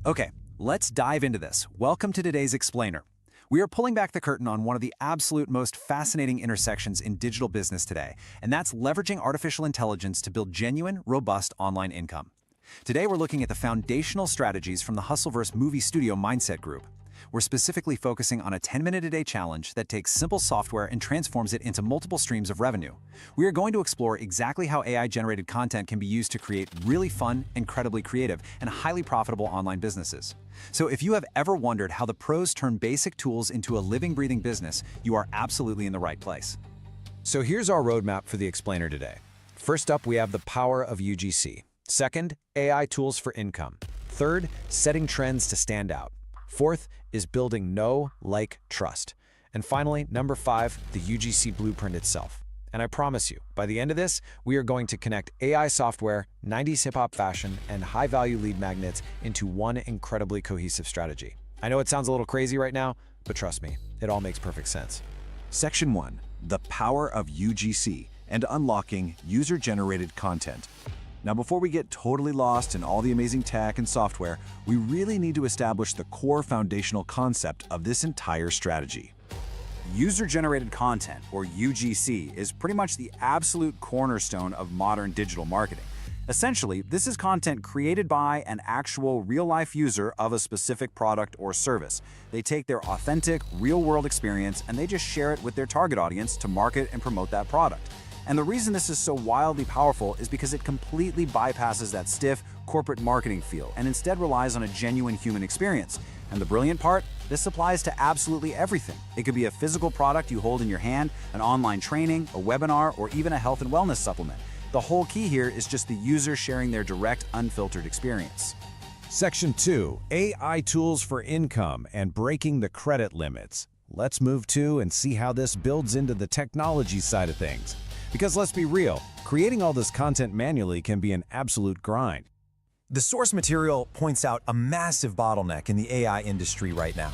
Okay, let's dive into this. Welcome to today's Explainer. We are pulling back the curtain on one of the absolute most fascinating intersections in digital business today, and that's leveraging artificial intelligence to build genuine, robust online income. Today we're looking at the foundational strategies from the Hustleverse Movie Studio Mindset Group. We're specifically focusing on a 10-minute-a-day challenge that takes simple software and transforms it into multiple streams of revenue. We are going to explore exactly how AI-generated content can be used to create really fun, incredibly creative, and highly profitable online businesses. So if you have ever wondered how the pros turn basic tools into a living, breathing business, you are absolutely in the right place. So here's our roadmap for the Explainer today. First up, we have the power of UGC. Second, AI tools for income. Third, setting trends to stand out. Fourth is building know, like, trust. And finally, number 5, the UGC blueprint itself. And I promise you, by the end of this, we are going to connect AI software, 90s hip-hop fashion, and high-value lead magnets into one incredibly cohesive strategy. I know it sounds a little crazy right now, but trust me, it all makes perfect sense. Section 1. The power of UGC and unlocking user-generated content. Now, before we get totally lost in all the amazing tech and software, we really need to establish the core foundational concept of this entire strategy. User-generated content, or UGC, is pretty much the absolute cornerstone of modern digital marketing. Essentially, this is content created by an actual real-life user of a specific product or service. They take their authentic, real-world experience and they just share it with their target audience to market and promote that product. And the reason this is so wildly powerful is because it completely bypasses that stiff corporate marketing feel and instead relies on a genuine human experience. And the brilliant part? This applies to absolutely everything. It could be a physical product you hold in your hand, an online training, a webinar, or even a health and wellness supplement. The whole key here is just the user sharing their direct, unfiltered experience. Section 2. AI tools for income and breaking the credit limits. Let's move to and see how this builds into the technology side of things. Because let's be real, creating all this content manually can be an absolute grind. The source material points out a massive bottleneck in the AI industry right now.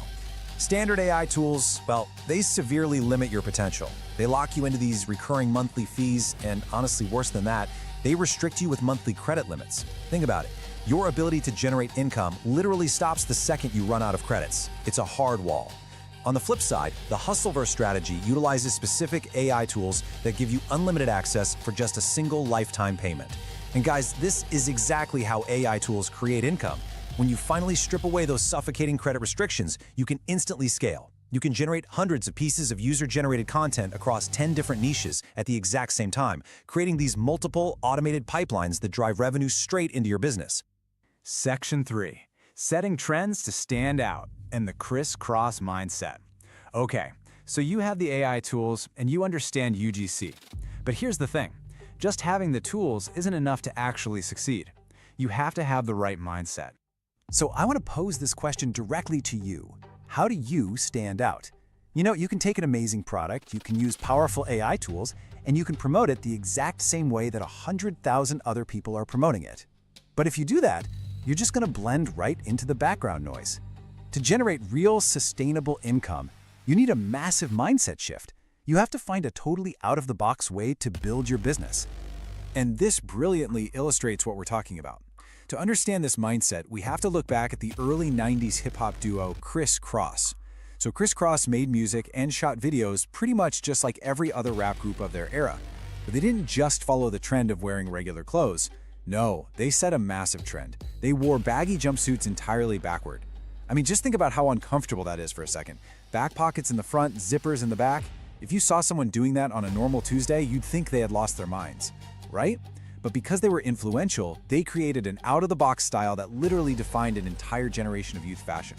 Standard AI tools, well, they severely limit your potential. They lock you into these recurring monthly fees, and honestly, worse than that, they restrict you with monthly credit limits. Think about it. Your ability to generate income literally stops the second you run out of credits. It's a hard wall. On the flip side, the Hustleverse strategy utilizes specific AI tools that give you unlimited access for just a single lifetime payment. And guys, this is exactly how AI tools create income. When you finally strip away those suffocating credit restrictions, you can instantly scale. You can generate hundreds of pieces of user-generated content across 10 different niches at the exact same time, creating these multiple automated pipelines that drive revenue straight into your business. Section 3. Setting trends to stand out and the crisscross mindset. Okay, so you have the AI tools and you understand UGC. But here's the thing. Just having the tools isn't enough to actually succeed. You have to have the right mindset. So I want to pose this question directly to you. How do you stand out? You know, you can take an amazing product, you can use powerful AI tools, and you can promote it the exact same way that 100,000 other people are promoting it. But if you do that, you're just going to blend right into the background noise. To generate real, sustainable income, you need a massive mindset shift. You have to find a totally out-of-the-box way to build your business. And this brilliantly illustrates what we're talking about. To understand this mindset, we have to look back at the early 90s hip-hop duo Criss Cross. So Criss Cross made music and shot videos pretty much just like every other rap group of their era. But they didn't just follow the trend of wearing regular clothes. No, they set a massive trend. They wore baggy jumpsuits entirely backward. I mean, just think about how uncomfortable that is for a second. Back pockets in the front, zippers in the back. If you saw someone doing that on a normal Tuesday, you'd think they had lost their minds, right? But because they were influential, they created an out-of-the-box style that literally defined an entire generation of youth fashion.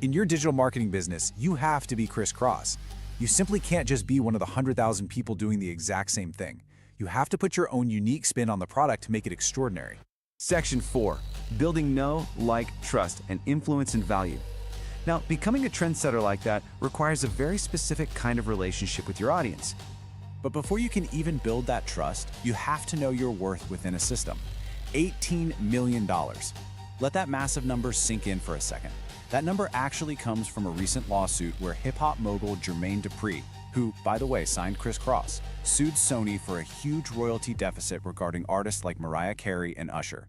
In your digital marketing business, you have to be Criss Cross. You simply can't just be one of the 100,000 people doing the exact same thing. You have to put your own unique spin on the product to make it extraordinary. Section 4. Building know, like, trust, and influence and value. Now, becoming a trendsetter like that requires a very specific kind of relationship with your audience. But before you can even build that trust, you have to know your worth within a system. $18 million. Let that massive number sink in for a second. That number actually comes from a recent lawsuit where hip-hop mogul Jermaine Dupri, who, by the way, signed Criss Cross, sued Sony for a huge royalty deficit regarding artists like Mariah Carey and Usher.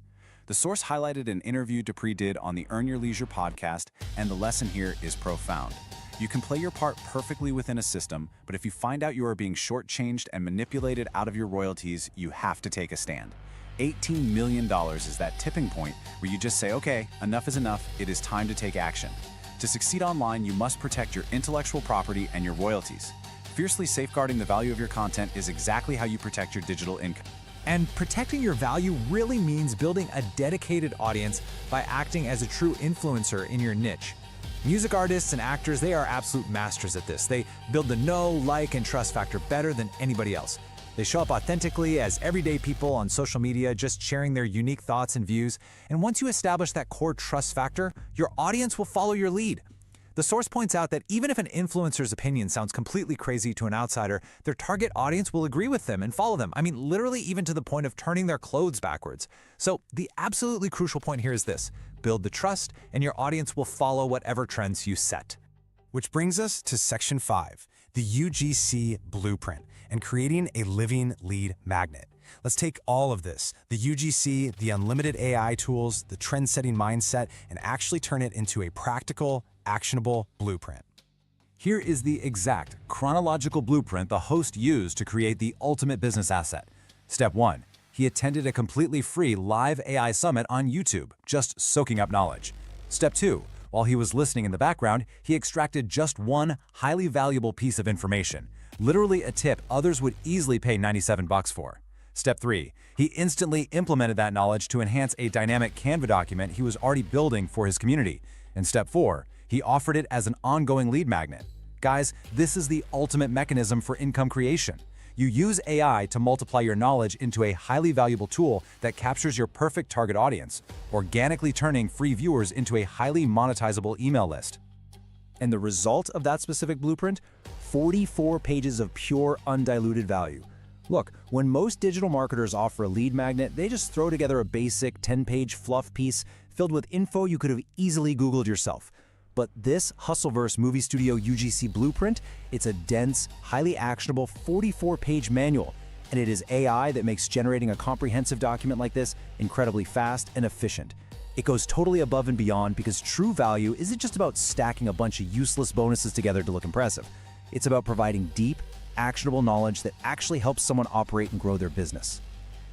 The source highlighted an interview Dupree did on the Earn Your Leisure podcast, and the lesson here is profound. You can play your part perfectly within a system, but if you find out you are being shortchanged and manipulated out of your royalties, you have to take a stand. $18 million is that tipping point where you just say, okay, enough is enough, it is time to take action. To succeed online, you must protect your intellectual property and your royalties. Fiercely safeguarding the value of your content is exactly how you protect your digital income. And protecting your value really means building a dedicated audience by acting as a true influencer in your niche. Music artists and actors, they are absolute masters at this. They build the know, like, and trust factor better than anybody else. They show up authentically as everyday people on social media, just sharing their unique thoughts and views. And once you establish that core trust factor, your audience will follow your lead. The source points out that even if an influencer's opinion sounds completely crazy to an outsider, their target audience will agree with them and follow them. I mean, literally even to the point of turning their clothes backwards. So the absolutely crucial point here is this: build the trust, and your audience will follow whatever trends you set. Which brings us to Section 5, the UGC blueprint, and creating a living lead magnet. Let's take all of this, the UGC, the unlimited AI tools, the trend-setting mindset, and actually turn it into a practical, actionable blueprint. Here is the exact chronological blueprint the host used to create the ultimate business asset. Step 1. He attended a completely free live AI summit on YouTube, just soaking up knowledge. Step 2. While he was listening in the background, he extracted just one highly valuable piece of information, literally a tip others would easily pay $97 for. Step 3. He instantly implemented that knowledge to enhance a dynamic Canva document he was already building for his community. And Step 4. He offered it as an ongoing lead magnet. Guys, this is the ultimate mechanism for income creation. You use AI to multiply your knowledge into a highly valuable tool that captures your perfect target audience, organically turning free viewers into a highly monetizable email list. And the result of that specific blueprint? 44 pages of pure, undiluted value. Look, when most digital marketers offer a lead magnet, they just throw together a basic 10-page fluff piece filled with info you could have easily Googled yourself. But this Hustleverse Movie Studio UGC blueprint, it's a dense, highly actionable 44-page manual, and it is AI that makes generating a comprehensive document like this incredibly fast and efficient. It goes totally above and beyond because true value isn't just about stacking a bunch of useless bonuses together to look impressive. It's about providing deep, actionable knowledge that actually helps someone operate and grow their business.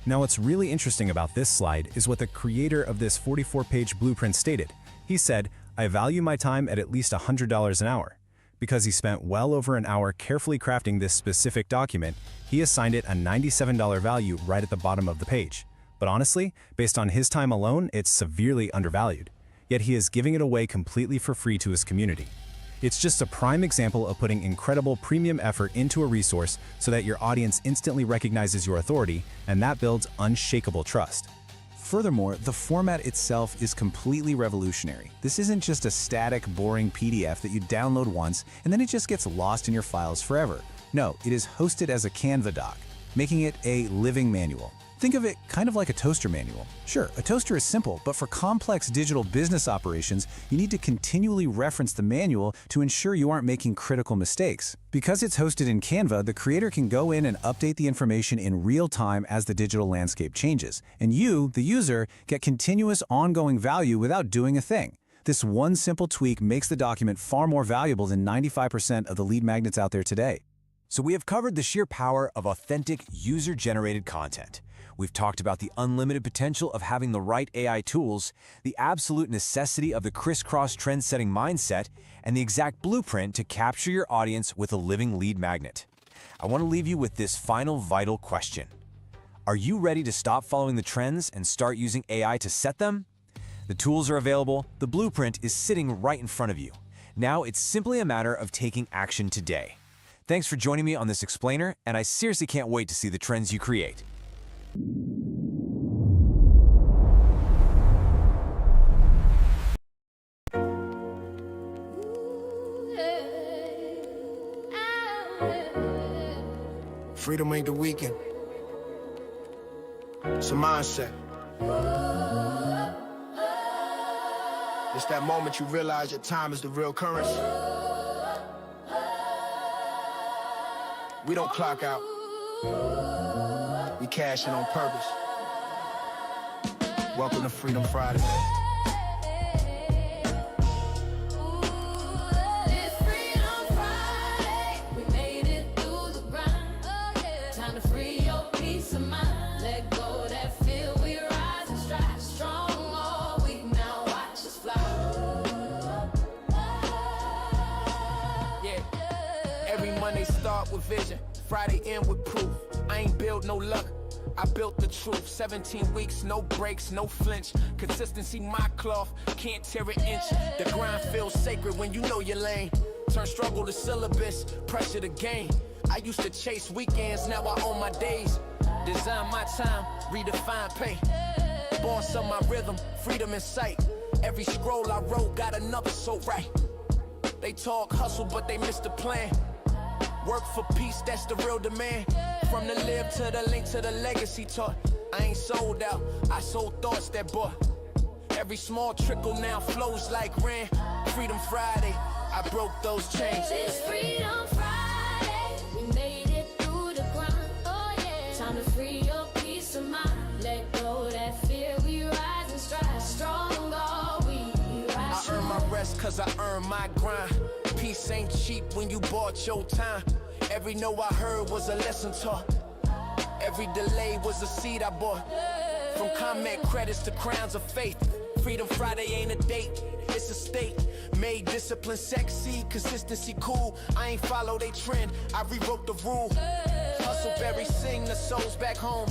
Now, what's really interesting about this slide is what the creator of this 44-page blueprint stated. He said, "I value my time at least $100 an hour." Because he spent well over an hour carefully crafting this specific document, he assigned it a $97 value right at the bottom of the page. But honestly, based on his time alone, it's severely undervalued. Yet he is giving it away completely for free to his community. It's just a prime example of putting incredible premium effort into a resource so that your audience instantly recognizes your authority, and that builds unshakable trust. Furthermore, the format itself is completely revolutionary. This isn't just a static, boring PDF that you download once and then it just gets lost in your files forever. No, it is hosted as a Canva doc, making it a living manual. Think of it kind of like a toaster manual. Sure, a toaster is simple, but for complex digital business operations, you need to continually reference the manual to ensure you aren't making critical mistakes. Because it's hosted in Canva, the creator can go in and update the information in real time as the digital landscape changes. And you, the user, get continuous ongoing value without doing a thing. This one simple tweak makes the document far more valuable than 95% of the lead magnets out there today. So we have covered the sheer power of authentic, user-generated content. We've talked about the unlimited potential of having the right AI tools, the absolute necessity of the crisscross trend-setting mindset, and the exact blueprint to capture your audience with a living lead magnet. I want to leave you with this final vital question. Are you ready to stop following the trends and start using AI to set them? The tools are available, the blueprint is sitting right in front of you. Now it's simply a matter of taking action today. Thanks for joining me on this explainer, and I seriously can't wait to see the trends you create. Freedom ain't the weekend. It's a mindset. It's that moment you realize your time is the real currency. We don't clock out. We cash in on purpose. Welcome to Freedom Friday. Monday start with vision, Friday end with proof. I ain't built no luck, I built the truth. 17 weeks, no breaks, no flinch. Consistency, my cloth, can't tear an inch. The grind feels sacred when you know your lane. Turn struggle to syllabus, pressure to gain. I used to chase weekends, now I own my days. Design my time, redefine pay. Boss of my rhythm, freedom in sight. Every scroll I wrote got another so right. They talk hustle, but they miss the plan. Work for peace, that's the real demand. From the live to the link to the legacy taught. I ain't sold out, I sold thoughts that bought. Every small trickle now flows like rain. Freedom Friday, I broke those chains. It's Freedom Friday, we made it through the grind. Oh yeah, time to free your peace of mind. Let go that fear, we rise and strive. Strong are we rise. I earn my rest cause I earn my grind. Peace ain't cheap when you bought your time. Every no I heard was a lesson taught. Every delay was a seed I bought. From comment credits to crowns of faith. Freedom Friday ain't a date, it's a state. Made discipline sexy, consistency cool. I ain't follow they trend, I rewrote the rule. Hustleberry sing the souls back home,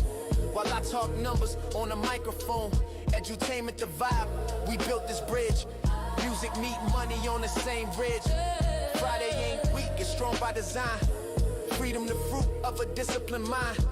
while I talk numbers on a microphone. Edutainment the vibe, we built this bridge. Music meet money on the same bridge. Friday ain't weak, it's strong by design. Freedom the fruit of a disciplined mind.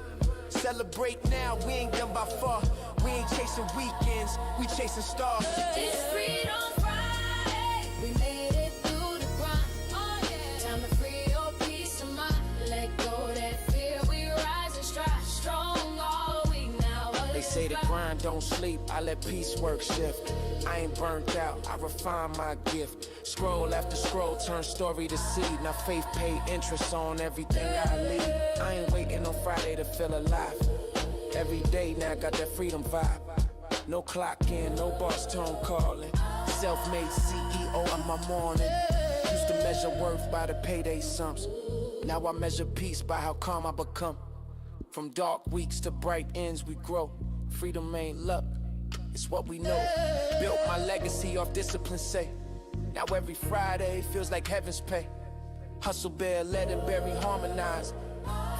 Celebrate now, we ain't done by far. We ain't chasing weekends, we chasing stars. It's Freedom Friday, we made it through the grind. Oh yeah, time to free your peace of mind. Let go that fear, we rise and strive. Strong all week now. They say the grind don't sleep, I let peace work shift. I ain't burnt out, I refine my gift. Scroll after scroll, turn story to seed. Now faith pay interest on everything I lead. I ain't waiting on Friday to feel alive. Every day now got that freedom vibe. No clock in, no boss tone calling. Self-made CEO of my morning. Used to measure worth by the payday sums. Now I measure peace by how calm I become. From dark weeks to bright ends we grow. Freedom ain't luck, it's what we know. Built my legacy off discipline, say. Now every Friday feels like heaven's pay. Hustle bear, legendary harmonize.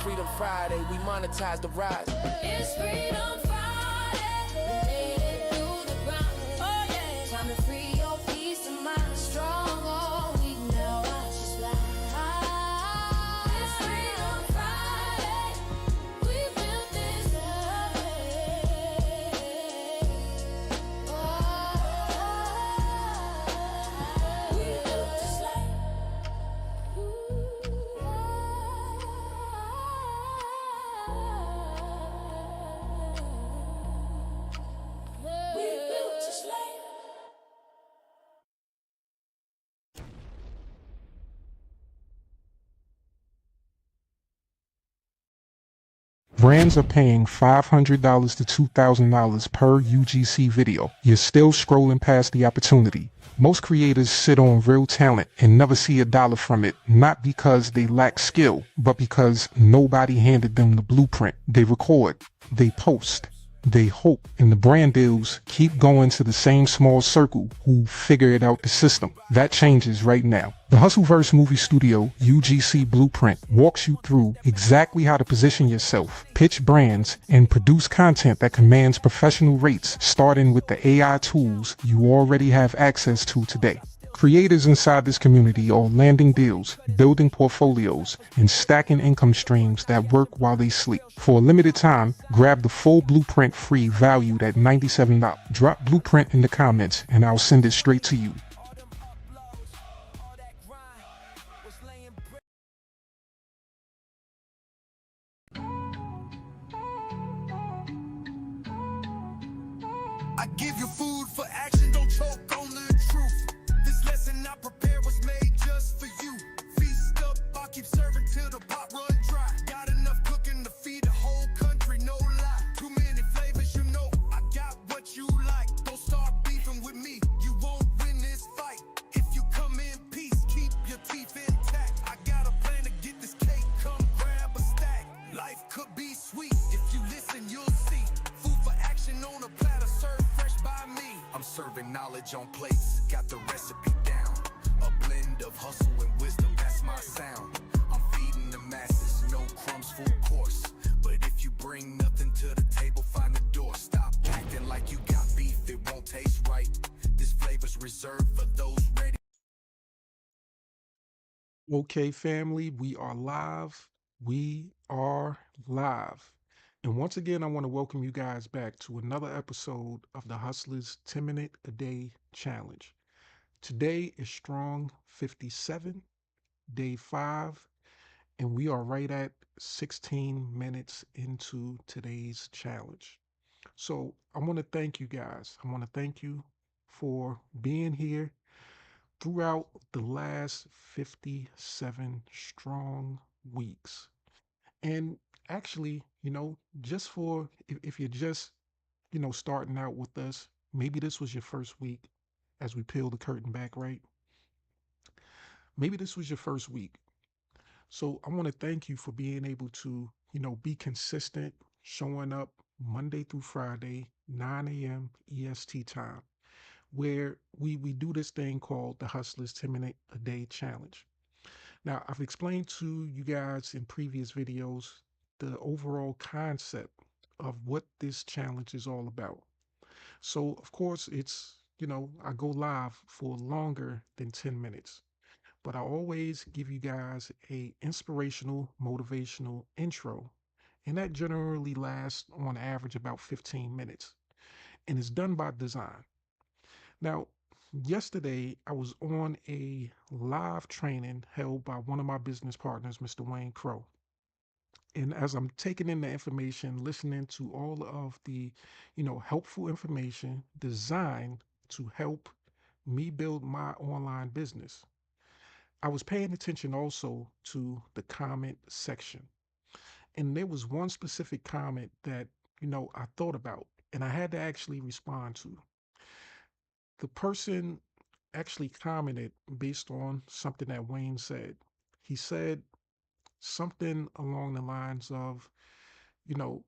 Freedom Friday, we monetize the rise. It's Freedom Friday, we made it through the grind. Oh yeah, time to free your peace of mind. Strong all week now, I just lie. It's Freedom Friday, we built this up. We built this life. We built this life. Brands are paying $500 to $2,000 per UGC video. You're still scrolling past the opportunity. Most creators sit on real talent and never see a dollar from it, not because they lack skill, but because nobody handed them the blueprint. They record, they post, they hope, and the brand deals keep going to the same small circle who figured out the system. That changes right now. The Hustleverse Movie Studio UGC Blueprint walks you through exactly how to position yourself, pitch brands, and produce content that commands professional rates, starting with the AI tools you already have access to today. Creators inside this community are landing deals, building portfolios, and stacking income streams that work while they sleep. For a limited time, grab the full blueprint free valued at $97. Drop blueprint in the comments and I'll send it straight to you. I give you food for action, don't choke on the truth. This lesson I prepare was made just for you. Feast up, I'll keep serving till the pot run dry. Got enough cooking to feed the whole country, no lie. Too many flavors, you know, I got what you like. serving knowledge on plates. Got the recipe down. A blend of hustle and wisdom, that's my sound. I'm feeding the masses, no crumbs, full course. But if you bring nothing to the table, find the door. Stop acting like you got beef, it won't taste right. This flavor's reserved for those ready. Okay, family, we are live. We are live. And once again, I want to welcome you guys back to another episode of the Hustlers 10-Minute a Day Challenge. Today is Strong 57, day 5, and we are right at 16 minutes into today's challenge. So I want to thank you guys. I want to thank you for being here throughout the last 57 strong weeks. And actually, just for if you're just, starting out with us, maybe this was your first week as we peel the curtain back, right? Maybe this was your first week. So I want to thank you for being able to, be consistent, showing up Monday through Friday, 9 a.m. EST time, where we do this thing called the Hustlers 10-Minute a Day Challenge. Now, I've explained to you guys in previous videos the overall concept of what this challenge is all about. So, of course, it's, I go live for longer than 10 minutes, but I always give you guys a inspirational, motivational intro, and that generally lasts on average about 15 minutes, and it's done by design. Now, yesterday I was on a live training held by one of my business partners, Mr. Wayne Crow. And as I'm taking in the information, listening to all of the, helpful information designed to help me build my online business, I was paying attention also to the comment section. And there was one specific comment that, I thought about and I had to actually respond to. The person actually commented based on something that Wayne said. He said something along the lines of, you know,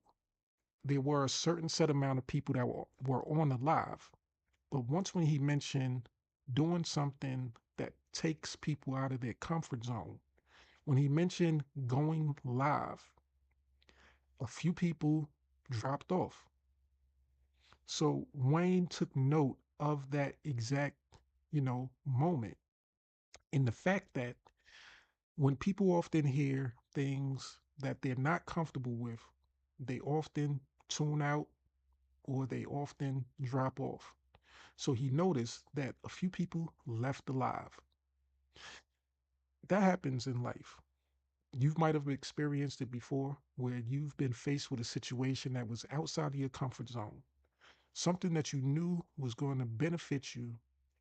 there were a certain set amount of people that were on the live. But once when he mentioned doing something that takes people out of their comfort zone, when he mentioned going live, a few people dropped off. So Wayne took note of that exact, moment. In the fact that when people often hear things that they're not comfortable with, they often tune out or they often drop off. So he noticed that a few people left alive. That happens in life. You might have experienced it before where you've been faced with a situation that was outside of your comfort zone, something that you knew was going to benefit you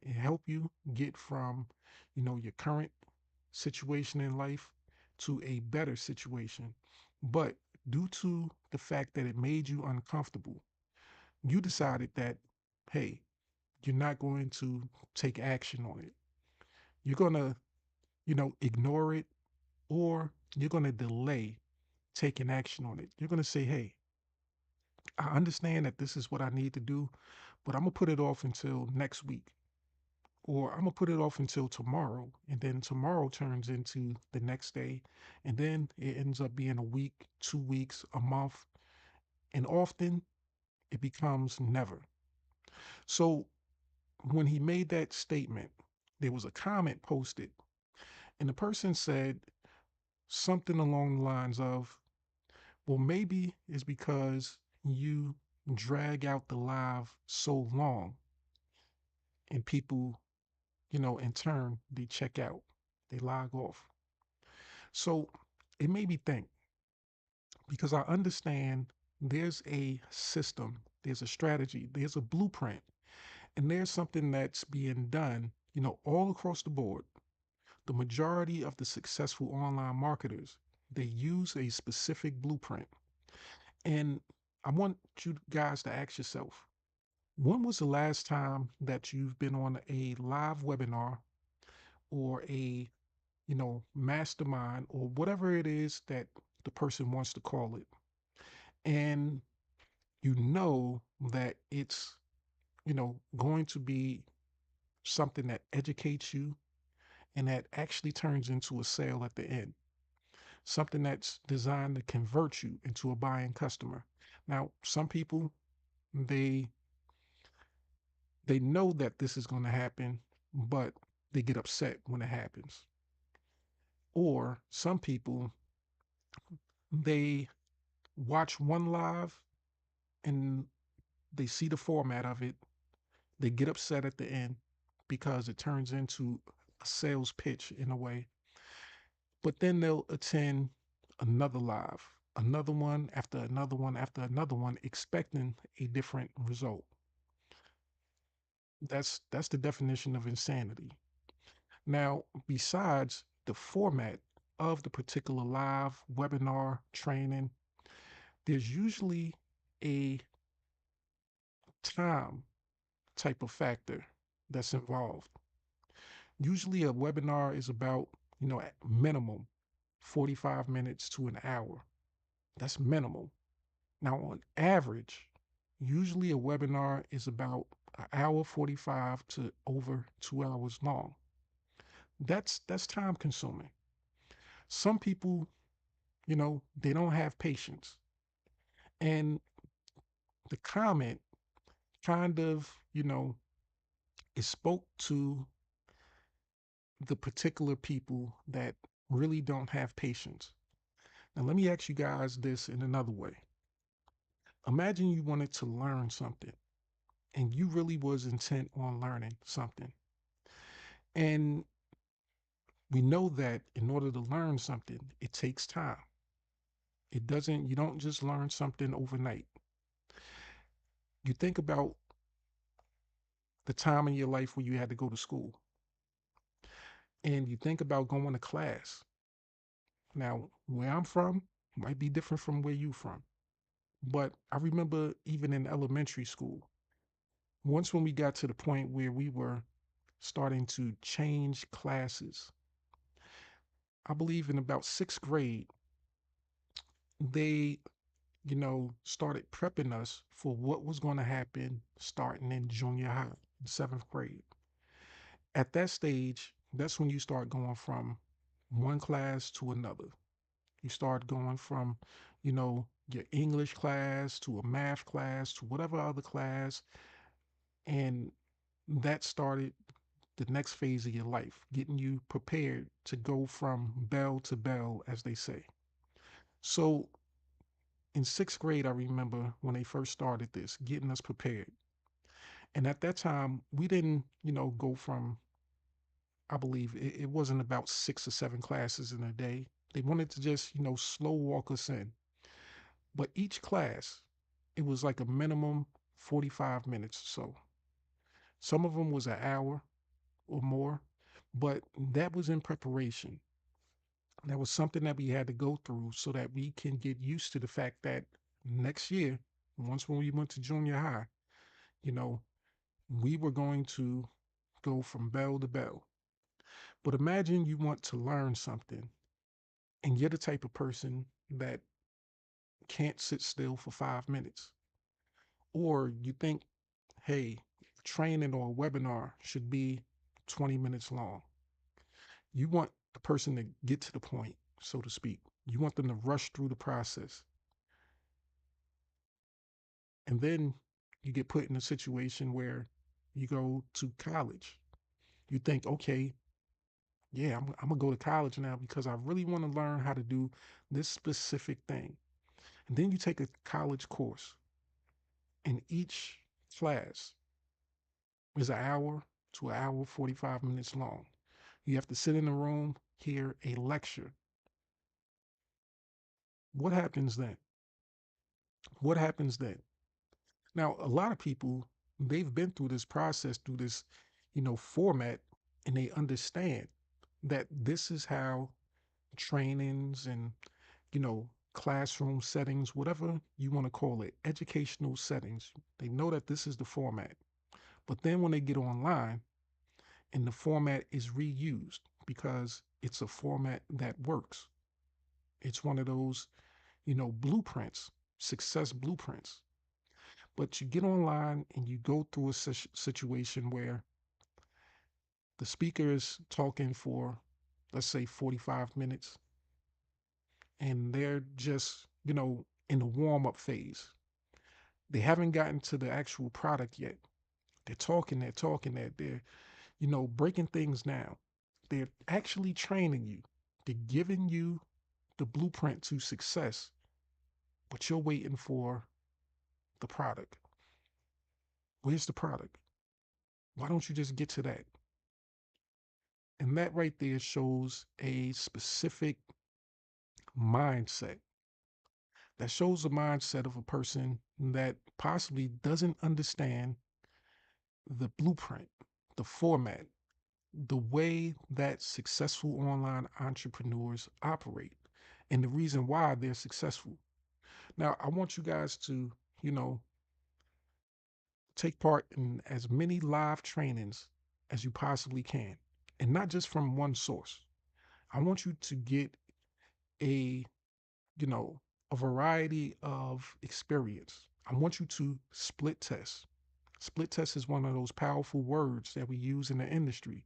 and help you get from, your current situation in life to a better situation. But due to the fact that it made you uncomfortable, you decided that, hey, you're not going to take action on it. You're going to, ignore it, or you're going to delay taking action on it. You're going to say, hey, I understand that this is what I need to do, but I'm going to put it off until next week. Or I'm going to put it off until tomorrow. And then tomorrow turns into the next day. And then it ends up being a week, 2 weeks, a month. And often it becomes never. So when he made that statement, there was a comment posted. And the person said something along the lines of, well, maybe it's because you drag out the live so long and people, in turn, they check out, they log off. So it made me think because I understand there's a system, there's a strategy, there's a blueprint, and there's something that's being done, all across the board. The majority of the successful online marketers, they use a specific blueprint. And I want you guys to ask yourself, when was the last time that you've been on a live webinar or a, mastermind or whatever it is that the person wants to call it? And you know that it's going to be something that educates you and that actually turns into a sale at the end. Something that's designed to convert you into a buying customer. Now, some people, they they know that this is going to happen, but they get upset when it happens. Or some people, they watch one live and they see the format of it, they get upset at the end because it turns into a sales pitch in a way. But then they'll attend another live, another one after another one after another one, expecting a different result. That's the definition of insanity. Now, besides the format of the particular live webinar training, there's usually a time type of factor that's involved. Usually a webinar is about, at minimum 45 minutes to an hour. That's minimal. Now, on average, usually a webinar is about an hour 45 to over 2 hours long. That's time consuming. Some people, they don't have patience. And the comment kind of, it spoke to the particular people that really don't have patience. Now, let me ask you guys this in another way. Imagine you wanted to learn something and you really was intent on learning something. And we know that in order to learn something, it takes time. You don't just learn something overnight. You think about the time in your life where you had to go to school and you think about going to class. Now, where I'm from might be different from where you from. But I remember even in elementary school, once when we got to the point where we were starting to change classes, I believe in about sixth grade, they, started prepping us for what was going to happen starting in junior high, seventh grade. At that stage, that's when you start going from one class to another. You start going from, your English class to a math class to whatever other class. And that started the next phase of your life, getting you prepared to go from bell to bell, as they say. So in sixth grade, I remember when they first started this, getting us prepared. And at that time, we didn't, go from, I believe it wasn't about 6 or 7 classes in a day. They wanted to just, slow walk us in. But each class, it was like a minimum 45 minutes or so. Some of them was an hour or more, but that was in preparation. That was something that we had to go through so that we can get used to the fact that next year, once when we went to junior high, you know, we were going to go from bell to bell. But imagine you want to learn something and you're the type of person that can't sit still for 5 minutes. Or you think, hey, training or a webinar should be 20 minutes long. You want the person to get to the point, so to speak. You want them to rush through the process. And then you get put in a situation where you go to college. You think, okay, yeah, I'm going to go to college now because I really want to learn how to do this specific thing. And then you take a college course, and each class is an hour to an hour, 45 minutes long. You have to sit in a room, hear a lecture. What happens then? What happens then? Now, a lot of people, they've been through this process, through this, format, and they understand that this is how trainings and, classroom settings, whatever you want to call it, educational settings, they know that this is the format. But then when they get online and the format is reused because it's a format that works, it's one of those, blueprints, success blueprints. But you get online and you go through a situation where the speaker is talking for, let's say, 45 minutes, and they're just, in the warm up phase. They haven't gotten to the actual product yet. They're breaking things down. They're actually training you. They're giving you the blueprint to success, but you're waiting for the product. Where's the product? Why don't you just get to that? And that right there shows a specific mindset. That shows the mindset of a person that possibly doesn't understand the blueprint, the format, the way that successful online entrepreneurs operate, and the reason why they're successful. Now, I want you guys to, you know, take part in as many live trainings as you possibly can, and not just from one source. I want you to get a, you know, a variety of experience. I want you to split test. Split test is one of those powerful words that we use in the industry.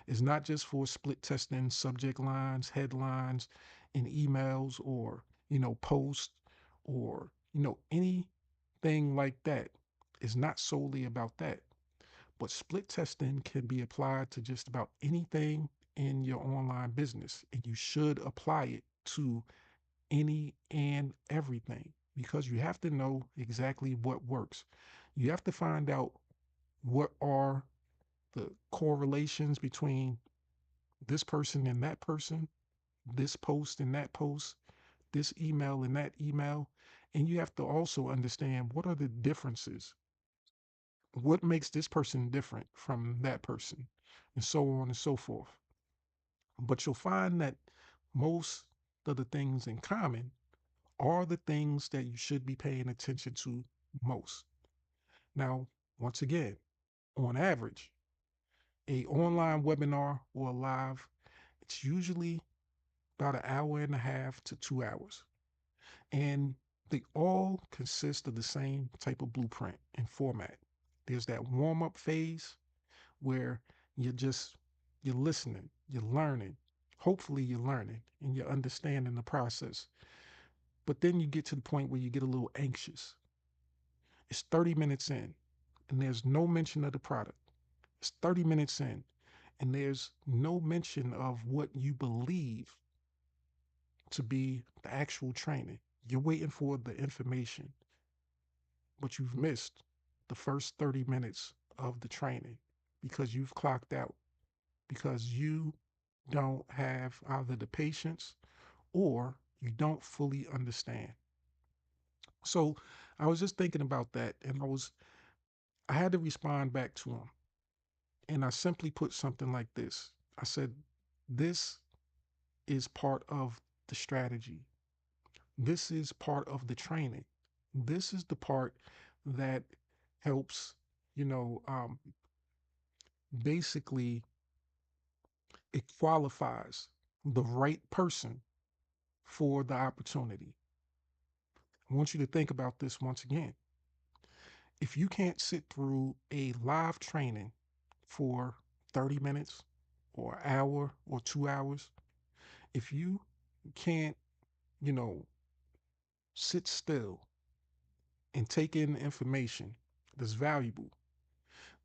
It's not just for split testing subject lines, headlines, in emails or, posts or, anything like that. It's not solely about that. But split testing can be applied to just about anything in your online business, and you should apply it to any and everything because you have to know exactly what works. You have to find out what are the correlations between this person and that person, this post and that post, this email and that email. And you have to also understand what are the differences. What makes this person different from that person, and so on and so forth. But you'll find that most of the things in common are the things that you should be paying attention to most. Now, once again, on average, a online webinar or a live, it's usually about an hour and a half to 2 hours. And they all consist of the same type of blueprint and format. There's that warm up phase where you're listening, you're learning. Hopefully you're learning and you're understanding the process. But then you get to the point where you get a little anxious. It's 30 minutes in and there's no mention of the product. It's 30 minutes in and there's no mention of what you believe to be the actual training. You're waiting for the information, but you've missed the first 30 minutes of the training because you've clocked out, because you don't have either the patience or you don't fully understand. So I was just thinking about that and I had to respond back to him. And I simply put something like this. I said, this is part of the strategy. This is part of the training. This is the part that helps, you know, um, basically it qualifies the right person for the opportunity. I want you to think about this once again. If you can't sit through a live training for 30 minutes or an hour or 2 hours, if you can't, you know, sit still and take in information that's valuable,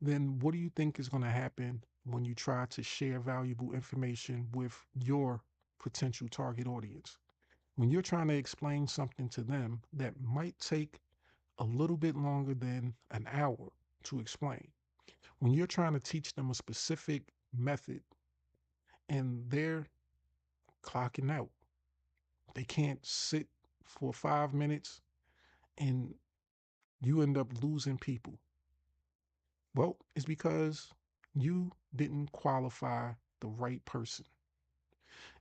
then what do you think is going to happen when you try to share valuable information with your potential target audience? When you're trying to explain something to them that might take a little bit longer than an hour to explain, when you're trying to teach them a specific method and they're clocking out, they can't sit for 5 minutes and you end up losing people. Well, it's because you didn't qualify the right person.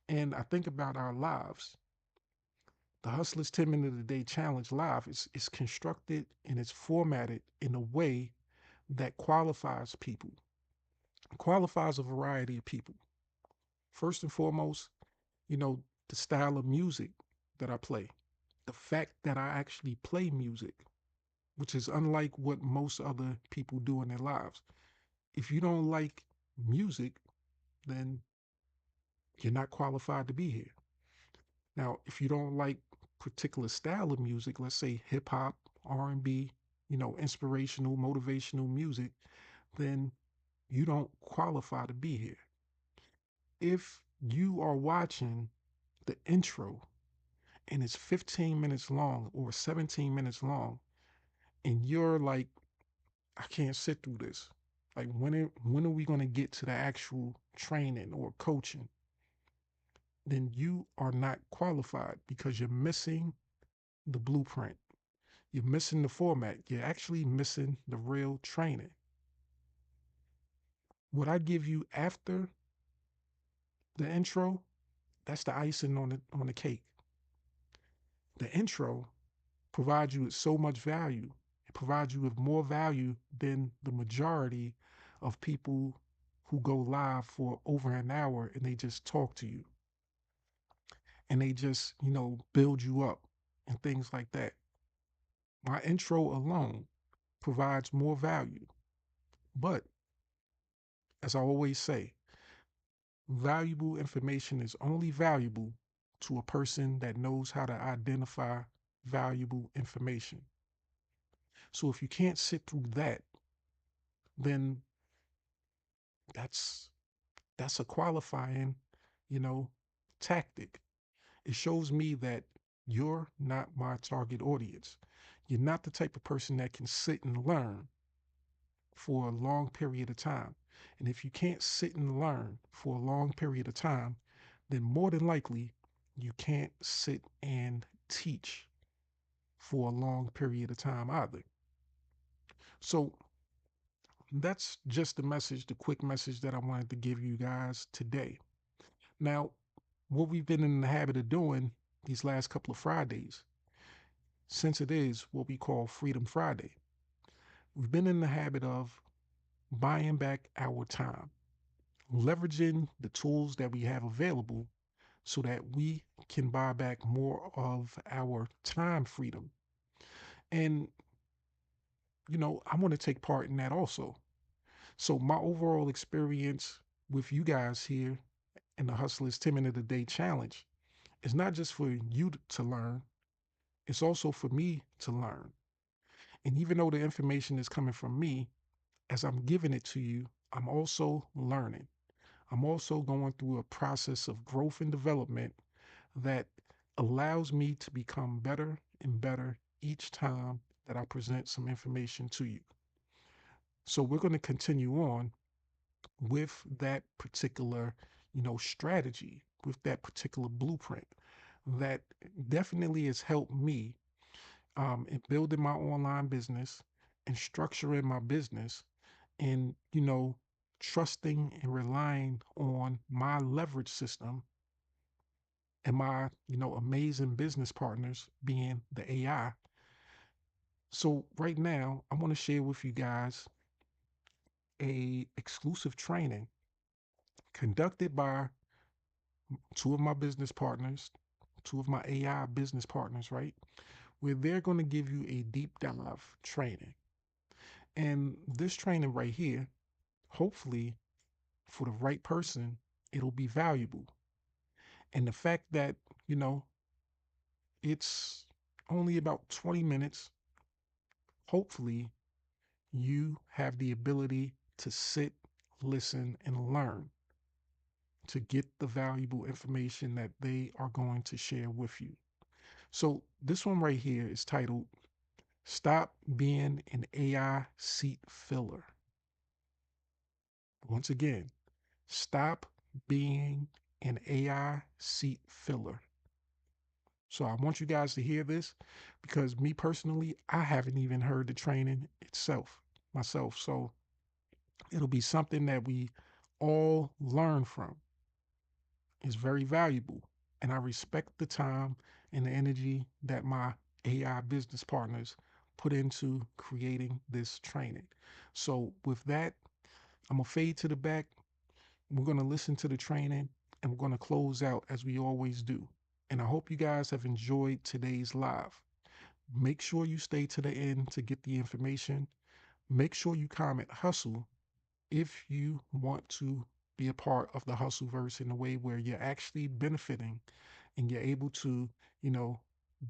And I think about our lives. The Hustlers 10 Minute a Day Challenge Live is constructed and it's formatted in a way that qualifies people, qualifies a variety of people. First and foremost, the style of music that I play, the fact that I actually play music, which is unlike what most other people do in their lives. If you don't like music, then you're not qualified to be here. Now, if you don't like particular style of music, let's say hip hop, R&B, inspirational, motivational music, then you don't qualify to be here. If you are watching the intro and it's 15 minutes long or 17 minutes long, and you're like, I can't sit through this. Like when are we going to get to the actual training or coaching? Then you are not qualified because you're missing the blueprint. You're missing the format. You're actually missing the real training. What I give you after the intro, that's the icing on the cake. The intro provides you with so much value. It provides you with more value than the majority of people who go live for over an hour and they just talk to you and they just, build you up and things like that. My intro alone provides more value. But as I always say, valuable information is only valuable to a person that knows how to identify valuable information. So if you can't sit through that, then that's that's a qualifying, you know, tactic. It shows me that you're not my target audience. You're not the type of person that can sit and learn for a long period of time. And if you can't sit and learn for a long period of time, then more than likely you can't sit and teach for a long period of time either. So that's just the quick message that I wanted to give you guys today. Now, what we've been in the habit of doing these last couple of Fridays, since it is what we call Freedom Friday, we've been in the habit of buying back our time, leveraging the tools that we have available so that we can buy back more of our time freedom. And, I want to take part in that also. So, my overall experience with you guys here in the Hustlers 10 Minute a Day Challenge is not just for you to learn, it's also for me to learn. And even though the information is coming from me, as I'm giving it to you, I'm also learning. I'm also going through a process of growth and development that allows me to become better and better each time that I present some information to you. So we're going to continue on with that particular, strategy, with that particular blueprint that definitely has helped me in building my online business and structuring my business and, trusting and relying on my leverage system and my, amazing business partners being the AI. So right now, I want to share with you guys a exclusive training conducted by two of my business partners, two of my AI business partners, right? Where they're going to give you a deep dive training. And this training right here, hopefully for the right person, it'll be valuable. And the fact that, it's only about 20 minutes, hopefully you have the ability to sit, listen, and learn to get the valuable information that they are going to share with you. So this one right here is titled Stop Being an AI Seat Filler. Once again, stop being an AI seat filler. So I want you guys to hear this because me personally, I haven't even heard the training myself. So it'll be something that we all learn from. It's very valuable. And I respect the time and the energy that my AI business partners put into creating this training. So with that, I'm going to fade to the back. We're going to listen to the training and we're going to close out as we always do. And I hope you guys have enjoyed today's live. Make sure you stay to the end to get the information. Make sure you comment hustle if you want to be a part of the hustleverse in a way where you're actually benefiting and you're able to,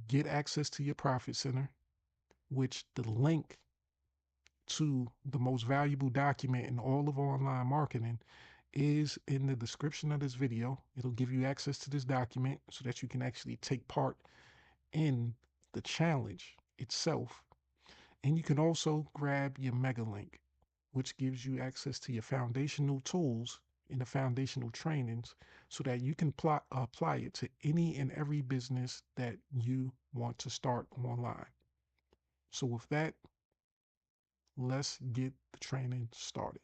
get access to your profit center, which the link to the most valuable document in all of online marketing is in the description of this video. It'll give you access to this document so that you can actually take part in the challenge itself. And you can also grab your mega link, which gives you access to your foundational tools and the foundational trainings so that you can apply it to any and every business that you want to start online. So with that, let's get the training started.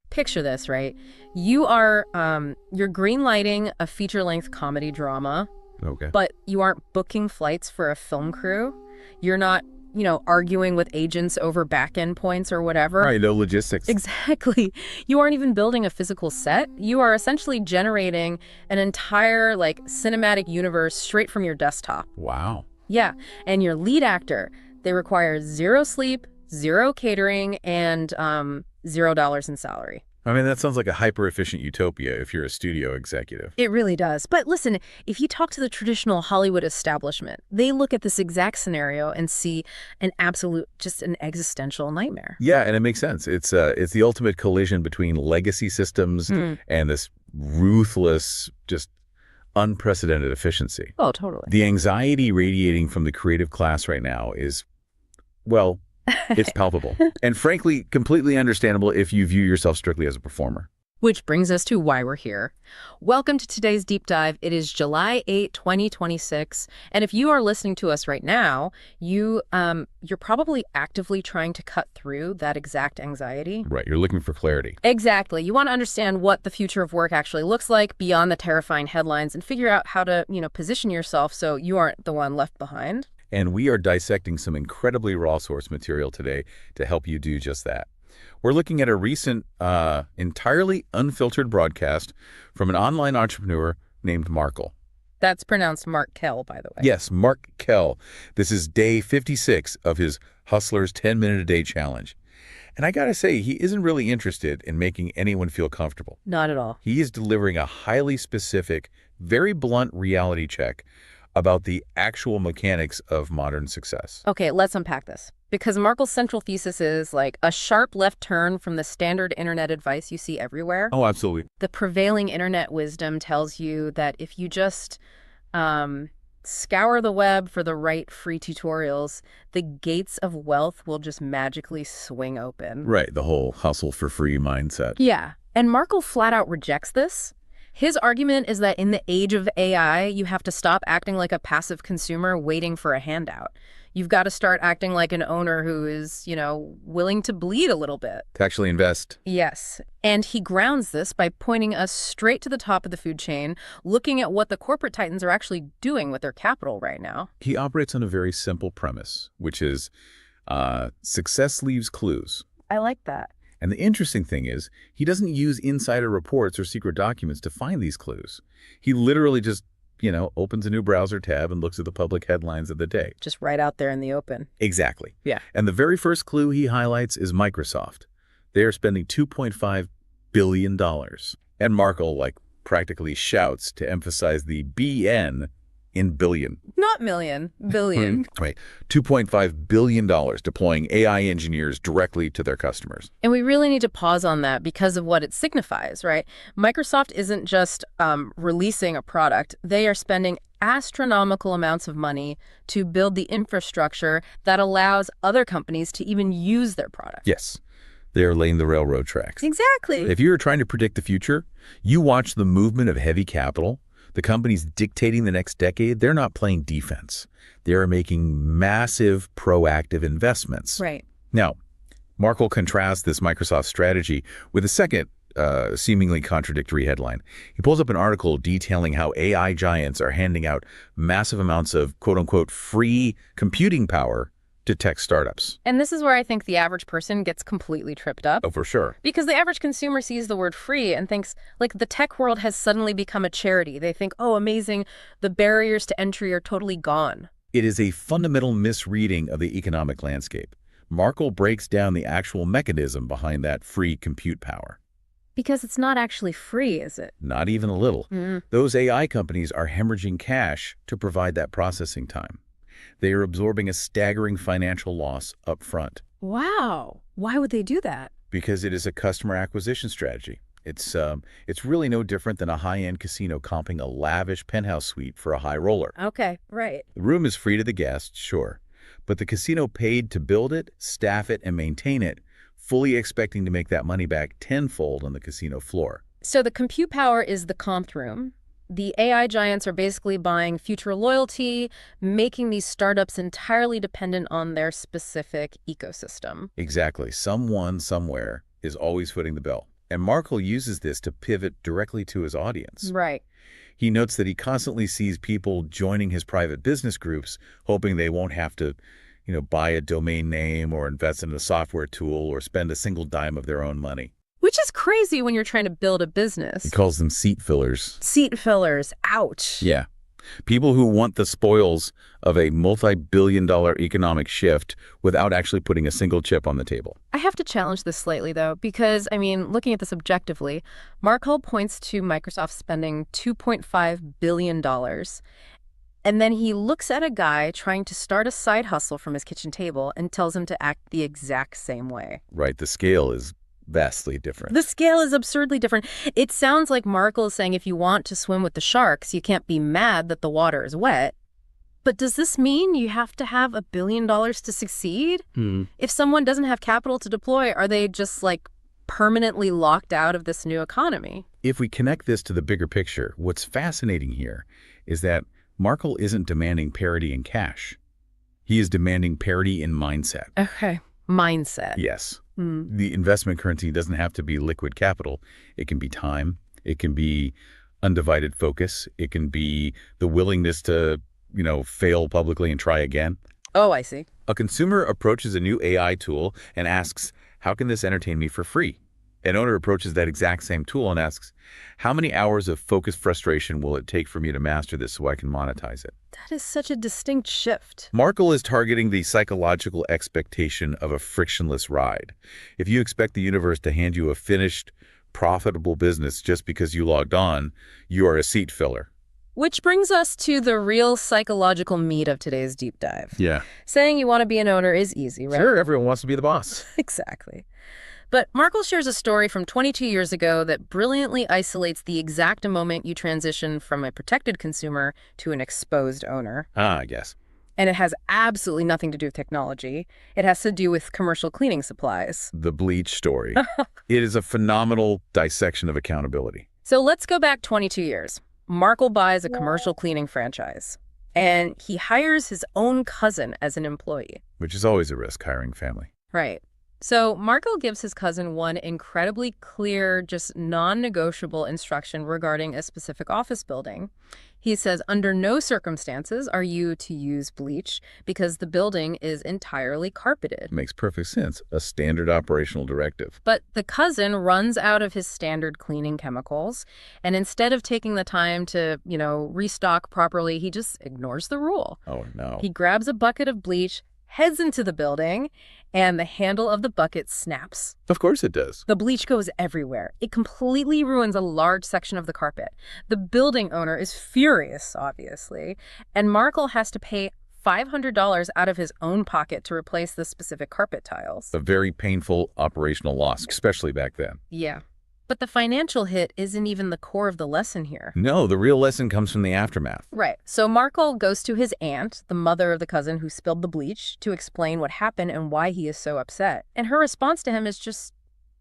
Picture this, right? You're green lighting a feature-length comedy drama. Okay. But you aren't booking flights for a film crew. You're not, arguing with agents over back-end points or whatever. Right, no logistics. Exactly. You aren't even building a physical set. You are essentially generating an entire, cinematic universe straight from your desktop. Wow. Yeah. And your lead actor, they require 0 sleep, 0 catering, and $0 in salary. I mean, that sounds like a hyper-efficient utopia if you're a studio executive. It really does. But listen, if you talk to the traditional Hollywood establishment, they look at this exact scenario and see an existential nightmare. Yeah, and it makes sense. It's the ultimate collision between legacy systems and this ruthless, just unprecedented efficiency. Oh, totally. The anxiety radiating from the creative class right now is, well, it's palpable. And frankly, completely understandable if you view yourself strictly as a performer. Which brings us to why we're here. Welcome to today's deep dive. It is July 8, 2026. And if you are listening to us right now, you're probably actively trying to cut through that exact anxiety. Right. You're looking for clarity. Exactly. You want to understand what the future of work actually looks like beyond the terrifying headlines and figure out how to, position yourself so you aren't the one left behind. And we are dissecting some incredibly raw source material today to help you do just that. We're looking at a recent, entirely unfiltered broadcast from an online entrepreneur named Markel. That's pronounced markel, by the way. Yes, markel. This is day 56 of his Hustler's 10-minute-a-day challenge. And I gotta say, he isn't really interested in making anyone feel comfortable. Not at all. He is delivering a highly specific, very blunt reality check about the actual mechanics of modern success. Okay, let's unpack this. Because Markel's central thesis is a sharp left turn from the standard internet advice you see everywhere. Oh, absolutely. The prevailing internet wisdom tells you that if you just scour the web for the right free tutorials, the gates of wealth will just magically swing open. Right, the whole hustle for free mindset. Yeah, and Markel flat out rejects this. His argument is that in the age of AI, you have to stop acting like a passive consumer waiting for a handout. You've got to start acting like an owner who is, willing to bleed a little bit. To actually invest. Yes. And he grounds this by pointing us straight to the top of the food chain, looking at what the corporate titans are actually doing with their capital right now. He operates on a very simple premise, which is success leaves clues. I like that. And the interesting thing is, he doesn't use insider reports or secret documents to find these clues. He literally just, opens a new browser tab and looks at the public headlines of the day. Just right out there in the open. Exactly. Yeah. And the very first clue he highlights is Microsoft. They are spending $2.5 billion. And Markel, practically shouts to emphasize the BN in billion. Not million, billion. Right. $2.5 billion deploying AI engineers directly to their customers. And we really need to pause on that because of what it signifies, right? Microsoft isn't just releasing a product. They are spending astronomical amounts of money to build the infrastructure that allows other companies to even use their product. Yes. They are laying the railroad tracks. Exactly. If you're trying to predict the future, you watch the movement of heavy capital. The companies dictating the next decade, they're not playing defense. They are making massive proactive investments. Right. Now, Markel contrasts this Microsoft strategy with a second seemingly contradictory headline. He pulls up an article detailing how AI giants are handing out massive amounts of quote-unquote free computing power to tech startups. And this is where I think the average person gets completely tripped up. Oh, for sure. Because the average consumer sees the word free and thinks, like, the tech world has suddenly become a charity. They think, oh, amazing, the barriers to entry are totally gone. It is a fundamental misreading of the economic landscape. Markel breaks down the actual mechanism behind that free compute power. Because it's not actually free, is it? Not even a little. Those AI companies are hemorrhaging cash to provide that processing time. They are absorbing a staggering financial loss up front. Wow. Why would they do that? Because it is a customer acquisition strategy. It's really no different than a high-end casino comping a lavish penthouse suite for a high roller. Okay, right. The room is free to the guests, sure, but the casino paid to build it, staff it, and maintain it, fully expecting to make that money back tenfold on the casino floor. So the compute power is the comped room. The AI giants are basically buying future loyalty, making these startups entirely dependent on their specific ecosystem. Exactly. Someone somewhere is always footing the bill. And Markel uses this to pivot directly to his audience. Right. He notes that he constantly sees people joining his private business groups, hoping they won't have to, buy a domain name or invest in a software tool or spend a single dime of their own money. Which is crazy when you're trying to build a business. He calls them seat fillers. Seat fillers. Ouch. Yeah. People who want the spoils of a multi-billion-dollar economic shift without actually putting a single chip on the table. I have to challenge this slightly, though, because, looking at this objectively, Markel points to Microsoft spending $2.5 billion. And then he looks at a guy trying to start a side hustle from his kitchen table and tells him to act the exact same way. Right. The scale is vastly different. The scale is absurdly different. It sounds like Markel is saying if you want to swim with the sharks, you can't be mad that the water is wet. But does this mean you have to have $1 billion to succeed? If someone doesn't have capital to deploy, are they just permanently locked out of this new economy? If we connect this to the bigger picture, what's fascinating here is that Markel isn't demanding parity in cash. He is demanding parity in mindset. Okay. Mindset. Yes. The investment currency doesn't have to be liquid capital. It can be time. It can be undivided focus. It can be the willingness to, fail publicly and try again. Oh, I see. A consumer approaches a new AI tool and asks, how can this entertain me for free? An owner approaches that exact same tool and asks, how many hours of focused frustration will it take for me to master this so I can monetize it? That is such a distinct shift. Markel is targeting the psychological expectation of a frictionless ride. If you expect the universe to hand you a finished, profitable business just because you logged on, you are a seat filler. Which brings us to the real psychological meat of today's deep dive. Yeah. Saying you want to be an owner is easy, right? Sure, everyone wants to be the boss. Exactly. But Markel shares a story from 22 years ago that brilliantly isolates the exact moment you transition from a protected consumer to an exposed owner. I guess. And it has absolutely nothing to do with technology. It has to do with commercial cleaning supplies. The bleach story. It is a phenomenal dissection of accountability. So let's go back 22 years. Markel buys a commercial cleaning franchise, and he hires his own cousin as an employee. Which is always a risk, hiring family. Right. So Markel gives his cousin one incredibly clear, just non-negotiable instruction regarding a specific office building. He says, under no circumstances are you to use bleach because the building is entirely carpeted. Makes perfect sense. A standard operational directive. But the cousin runs out of his standard cleaning chemicals, and instead of taking the time to, restock properly, he just ignores the rule. Oh, no. He grabs a bucket of bleach, heads into the building, and the handle of the bucket snaps. Of course it does. The bleach goes everywhere. It completely ruins a large section of the carpet. The building owner is furious, obviously, and Markel has to pay $500 out of his own pocket to replace the specific carpet tiles. A very painful operational loss, especially back then. Yeah. But the financial hit isn't even the core of the lesson here. No, the real lesson comes from the aftermath. Right. So Markel goes to his aunt, the mother of the cousin who spilled the bleach, to explain what happened and why he is so upset. And her response to him is just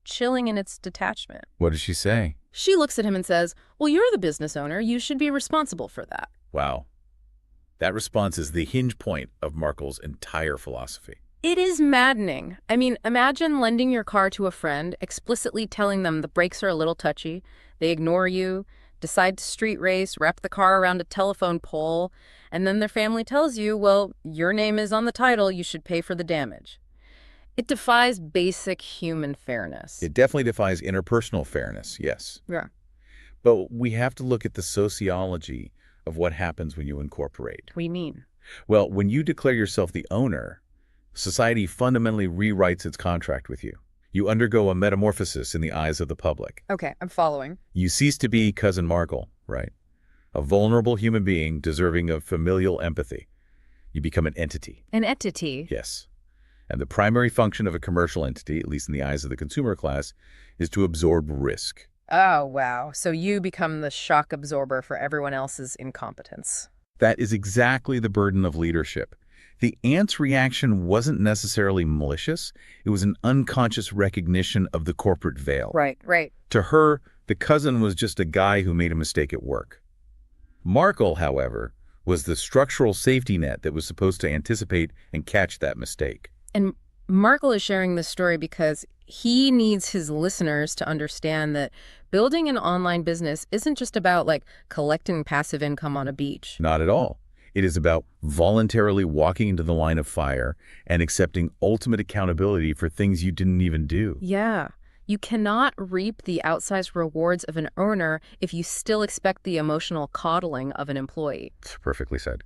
chilling in its detachment. What does she say? She looks at him and says, well, you're the business owner. You should be responsible for that. Wow. That response is the hinge point of Markel's entire philosophy. It is maddening. Imagine lending your car to a friend, explicitly telling them the brakes are a little touchy, they ignore you, decide to street race, wrap the car around a telephone pole, and then their family tells you, well, your name is on the title, you should pay for the damage. It defies basic human fairness. It definitely defies interpersonal fairness, yes. Yeah. But we have to look at the sociology of what happens when you incorporate. What do you mean? Well, when you declare yourself the owner, society fundamentally rewrites its contract with you. You undergo a metamorphosis in the eyes of the public. Okay, I'm following. You cease to be Cousin Markel, right? A vulnerable human being deserving of familial empathy. You become an entity. An entity? Yes. And the primary function of a commercial entity, at least in the eyes of the consumer class, is to absorb risk. Oh, wow. So you become the shock absorber for everyone else's incompetence. That is exactly the burden of leadership. The ant's reaction wasn't necessarily malicious. It was an unconscious recognition of the corporate veil. Right, right. To her, the cousin was just a guy who made a mistake at work. Markel, however, was the structural safety net that was supposed to anticipate and catch that mistake. And Markel is sharing this story because he needs his listeners to understand that building an online business isn't just about, like, collecting passive income on a beach. Not at all. It is about voluntarily walking into the line of fire and accepting ultimate accountability for things you didn't even do. Yeah. You cannot reap the outsized rewards of an owner if you still expect the emotional coddling of an employee. It's perfectly said.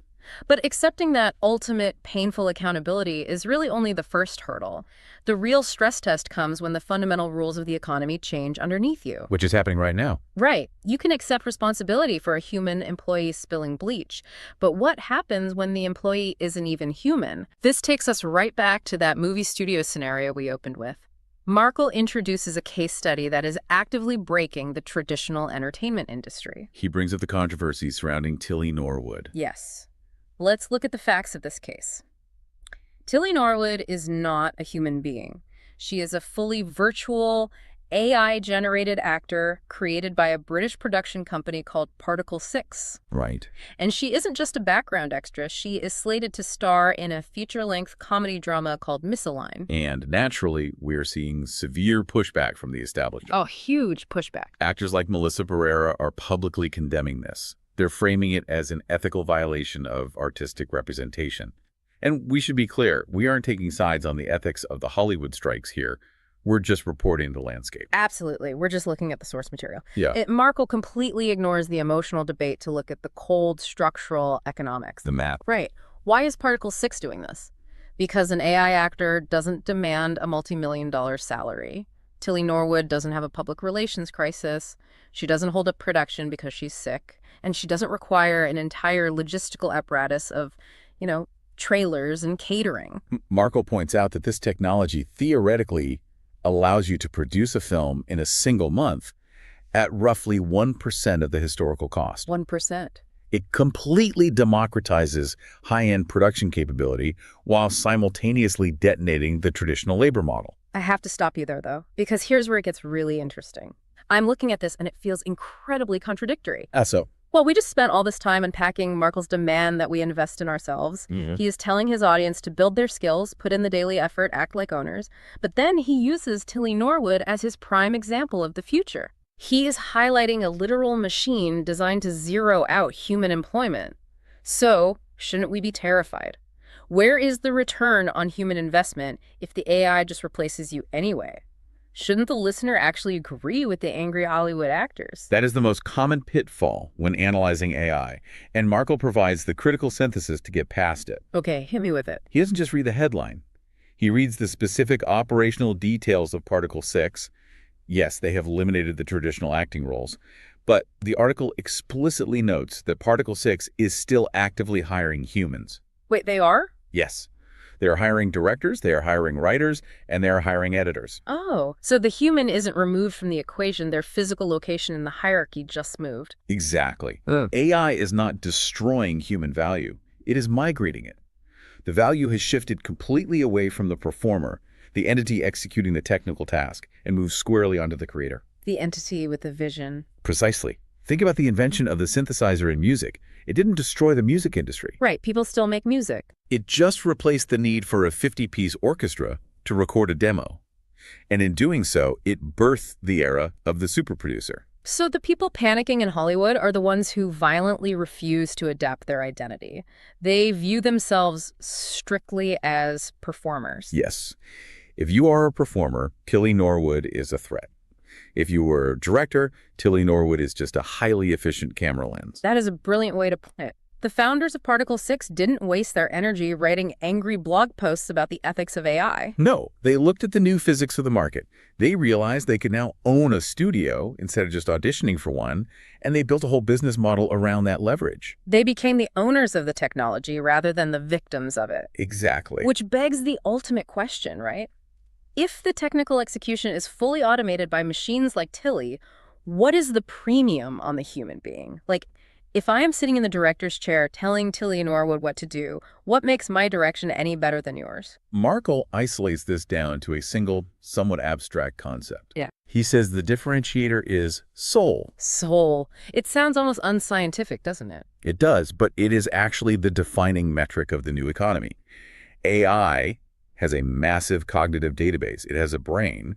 But accepting that ultimate painful accountability is really only the first hurdle. The real stress test comes when the fundamental rules of the economy change underneath you. Which is happening right now. Right. You can accept responsibility for a human employee spilling bleach. But what happens when the employee isn't even human? This takes us right back to that movie studio scenario we opened with. Markel introduces a case study that is actively breaking the traditional entertainment industry. He brings up the controversy surrounding Tilly Norwood. Yes. Let's look at the facts of this case. Tilly Norwood is not a human being. She is a fully virtual, AI-generated actor created by a British production company called Particle 6. Right. And she isn't just a background extra. She is slated to star in a feature-length comedy drama called Misaligned. And naturally, we're seeing severe pushback from the establishment. Oh, huge pushback. Actors like Melissa Barrera are publicly condemning this. They're framing it as an ethical violation of artistic representation. And we should be clear, we aren't taking sides on the ethics of the Hollywood strikes here. We're just reporting the landscape. Absolutely. We're just looking at the source material. Yeah. Markel completely ignores the emotional debate to look at the cold structural economics. The math. Right. Why is Particle 6 doing this? Because an AI actor doesn't demand a multi-million-dollar salary. Tilly Norwood doesn't have a public relations crisis. She doesn't hold up production because she's sick. And she doesn't require an entire logistical apparatus of, trailers and catering. Markel points out that this technology theoretically allows you to produce a film in a single month at roughly 1% of the historical cost. 1%. It completely democratizes high-end production capability while simultaneously detonating the traditional labor model. I have to stop you there, though, because here's where it gets really interesting. I'm looking at this, and it feels incredibly contradictory. So? Well, we just spent all this time unpacking Markel's demand that we invest in ourselves. Mm-hmm. He is telling his audience to build their skills, put in the daily effort, act like owners. But then he uses Tilly Norwood as his prime example of the future. He is highlighting a literal machine designed to zero out human employment. So, shouldn't we be terrified? Where is the return on human investment if the AI just replaces you anyway? Shouldn't the listener actually agree with the angry Hollywood actors? That is the most common pitfall when analyzing AI, and Markel provides the critical synthesis to get past it. Okay, hit me with it. He doesn't just read the headline. He reads the specific operational details of Particle 6. Yes, they have eliminated the traditional acting roles, but the article explicitly notes that Particle 6 is still actively hiring humans. Wait, they are? Yes. They are hiring directors, they are hiring writers, and they are hiring editors. Oh, so the human isn't removed from the equation. Their physical location in the hierarchy just moved. Exactly. AI is not destroying human value. It is migrating it. The value has shifted completely away from the performer, the entity executing the technical task, and moves squarely onto the creator. The entity with a vision. Precisely. Think about the invention of the synthesizer in music. It didn't destroy the music industry. Right, people still make music. It just replaced the need for a 50-piece orchestra to record a demo. And in doing so, it birthed the era of the superproducer. So the people panicking in Hollywood are the ones who violently refuse to adapt their identity. They view themselves strictly as performers. Yes. If you are a performer, Tilly Norwood is a threat. If you were a director, Tilly Norwood is just a highly efficient camera lens. That is a brilliant way to put it. The founders of Particle 6 didn't waste their energy writing angry blog posts about the ethics of AI. No, they looked at the new physics of the market. They realized they could now own a studio instead of just auditioning for one, and they built a whole business model around that leverage. They became the owners of the technology rather than the victims of it. Exactly. Which begs the ultimate question, right? If the technical execution is fully automated by machines like Tilly, what is the premium on the human being? Like, if I am sitting in the director's chair telling Tilly Norwood what to do, what makes my direction any better than yours? Markel isolates this down to a single, somewhat abstract concept. Yeah. He says the differentiator is soul. Soul. It sounds almost unscientific, doesn't it? It does, but it is actually the defining metric of the new economy. AI has a massive cognitive database. It has a brain.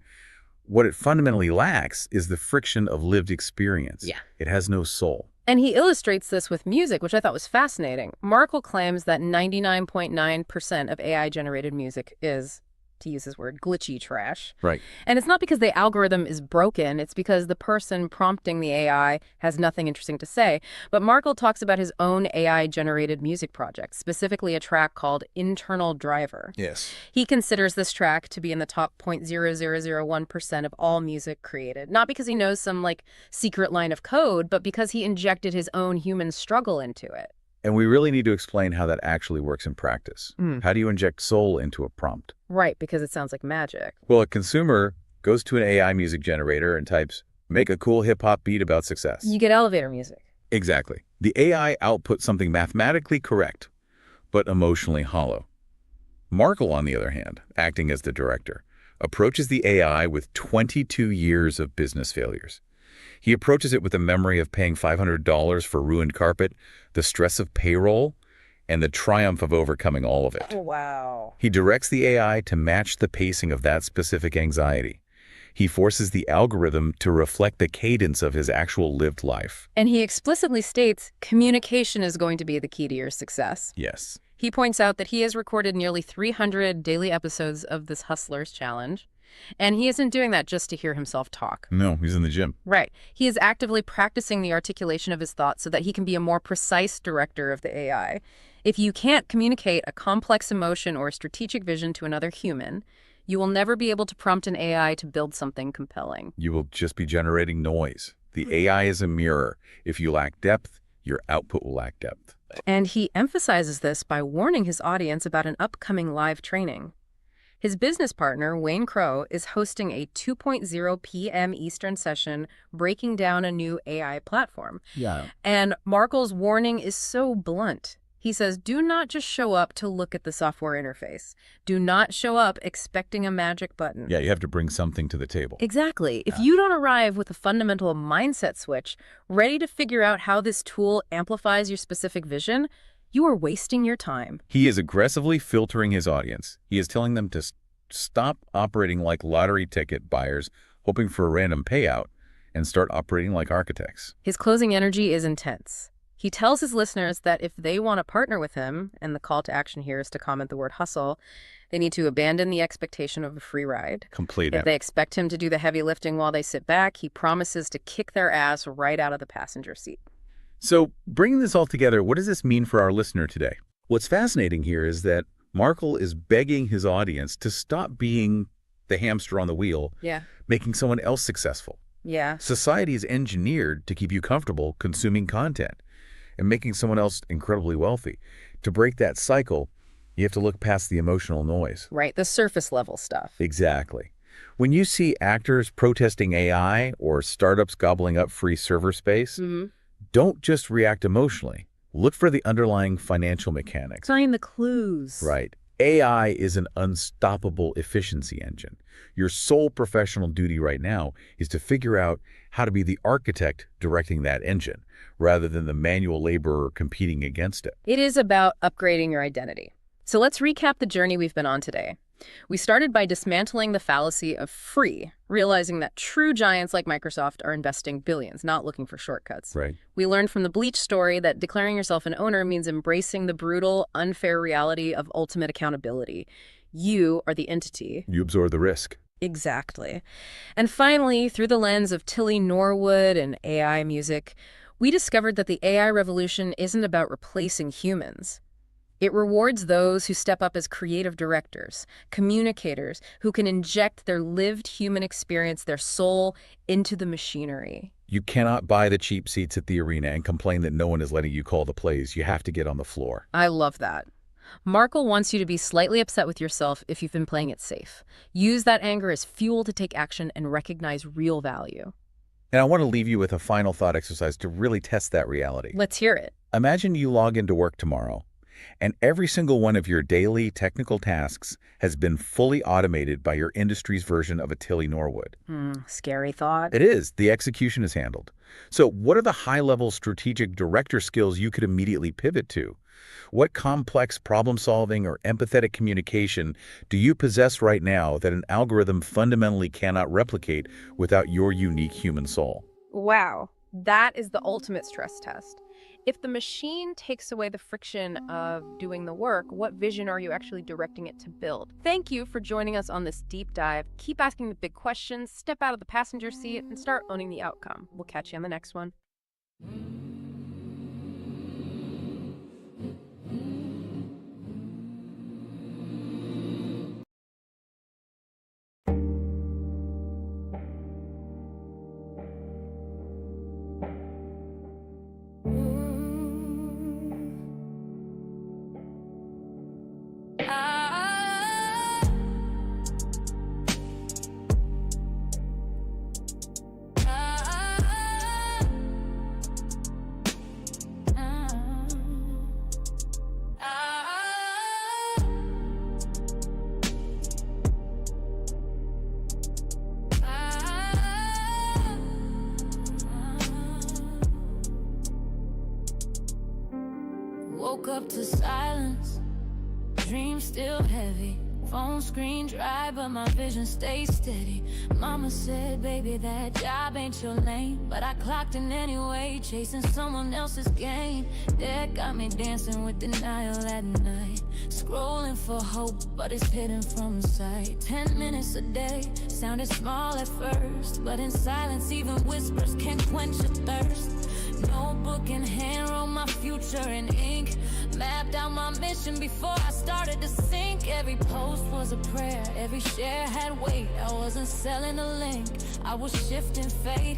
What it fundamentally lacks is the friction of lived experience. Yeah. It has no soul. And he illustrates this with music, which I thought was fascinating. Markel claims that 99.9% of AI-generated music is, to use his word, glitchy trash. Right. And it's not because the algorithm is broken, it's because the person prompting the AI has nothing interesting to say. But Markel talks about his own AI-generated music project, specifically a track called Internal Driver. Yes. He considers this track to be in the top 0.0001% of all music created, not because he knows some, secret line of code, but because he injected his own human struggle into it. And we really need to explain how that actually works in practice. How do you inject soul into a prompt? Right, because it sounds like magic. Well, a consumer goes to an AI music generator and types, make a cool hip-hop beat about success. You get elevator music. Exactly. The AI outputs something mathematically correct, but emotionally hollow. Markel, on the other hand, acting as the director, approaches the AI with 22 years of business failures. He approaches it with the memory of paying $500 for ruined carpet, the stress of payroll, and the triumph of overcoming all of it. Oh, wow. He directs the AI to match the pacing of that specific anxiety. He forces the algorithm to reflect the cadence of his actual lived life. And he explicitly states communication is going to be the key to your success. Yes. He points out that he has recorded nearly 300 daily episodes of this Hustlers Challenge. And he isn't doing that just to hear himself talk. No, he's in the gym. Right. He is actively practicing the articulation of his thoughts so that he can be a more precise director of the AI. If you can't communicate a complex emotion or a strategic vision to another human, you will never be able to prompt an AI to build something compelling. You will just be generating noise. The AI is a mirror. If you lack depth, your output will lack depth. And he emphasizes this by warning his audience about an upcoming live training. His business partner, Wayne Crow, is hosting a 2.0 p.m. Eastern session breaking down a new AI platform. Yeah. And Markel's warning is so blunt. He says, do not just show up to look at the software interface. Do not show up expecting a magic button. Yeah, you have to bring something to the table. Exactly. If you don't arrive with a fundamental mindset switch, ready to figure out how this tool amplifies your specific vision, you are wasting your time. He is aggressively filtering his audience. He is telling them to stop operating like lottery ticket buyers, hoping for a random payout, and start operating like architects. His closing energy is intense. He tells his listeners that if they want to partner with him, and the call to action here is to comment the word hustle, they need to abandon the expectation of a free ride. Complete If it. they expect him to do the heavy lifting while they sit back, he promises to kick their ass right out of the passenger seat. So, bringing this all together, what does this mean for our listener today? What's fascinating here is that Markel is begging his audience to stop being the hamster on the wheel, making someone else successful. Yeah. Society is engineered to keep you comfortable consuming content and making someone else incredibly wealthy. To break that cycle, you have to look past the emotional noise. Right, the surface level stuff. Exactly. When you see actors protesting AI or startups gobbling up free server space, don't just react emotionally. Look for the underlying financial mechanics. Find the clues. Right. AI is an unstoppable efficiency engine. Your sole professional duty right now is to figure out how to be the architect directing that engine, rather than the manual laborer competing against it. It is about upgrading your identity. So let's recap the journey we've been on today. We started by dismantling the fallacy of free, realizing that true giants like Microsoft are investing billions, not looking for shortcuts. Right. We learned from the Bleach story that declaring yourself an owner means embracing the brutal, unfair reality of ultimate accountability. You are the entity. You absorb the risk. Exactly. And finally, through the lens of Tilly Norwood and AI music, we discovered that the AI revolution isn't about replacing humans. It rewards those who step up as creative directors, communicators, who can inject their lived human experience, their soul, into the machinery. You cannot buy the cheap seats at the arena and complain that no one is letting you call the plays. You have to get on the floor. I love that. Markel wants you to be slightly upset with yourself if you've been playing it safe. Use that anger as fuel to take action and recognize real value. And I want to leave you with a final thought exercise to really test that reality. Let's hear it. Imagine you log into work tomorrow, and every single one of your daily technical tasks has been fully automated by your industry's version of a Tilly Norwood. Scary thought. It is. The execution is handled. So what are the high-level strategic director skills you could immediately pivot to? What complex problem-solving or empathetic communication do you possess right now that an algorithm fundamentally cannot replicate without your unique human soul? Wow, that is the ultimate stress test. If the machine takes away the friction of doing the work, what vision are you actually directing it to build? Thank you for joining us on this deep dive. Keep asking the big questions, step out of the passenger seat, and start owning the outcome. We'll catch you on the next one. Woke up to silence, dreams still heavy. Phone screen dry, but my vision stays steady. Mama said, baby, that job ain't your lane. But I clocked in anyway, chasing someone else's gain. That got me dancing with denial at night. Scrolling for hope, but it's hidden from sight. 10 minutes a day, sounded small at first. But in silence, even whispers can't quench your thirst. Notebook in hand, wrote my future in ink. Mapped out my mission before I started to sink. Every post was a prayer, every share had weight. I wasn't selling a link, I was shifting fate.